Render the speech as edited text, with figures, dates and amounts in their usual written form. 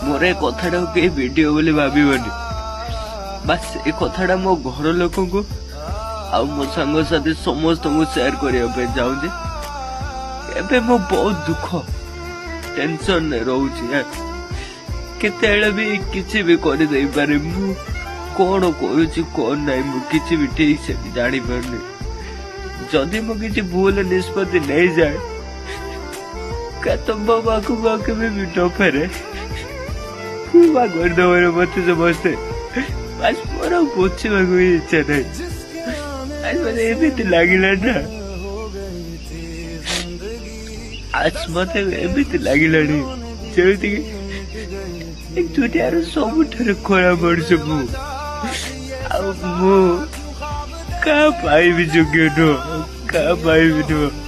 मोर ए कथाटा के वीडियो बोली भाबनी बस ए कथाटा मो घर लोक को आ मो सांग साथी समस्त को शेयर करने चाहूँ। एबे मो बहुत दुख टेंशन रोचे केते भी किसी भी कर दे पारे मु कौन करुच्ची कौन ना मुझे भी ठीक से जानी पारनी जदि मु किसी भूल निष्पत्ति नहीं जाए क्या तुम बाबा को भी न फेरे करदे मत समस्ते बस मोर बुझा इच्छा नहीं मत एमती लगिला ना आज मत एमती लगिला जमी दुनियार सबुठ खराब मनुष्य मु क्या पाइबी योग्य नुह क्या पाइबी नुह।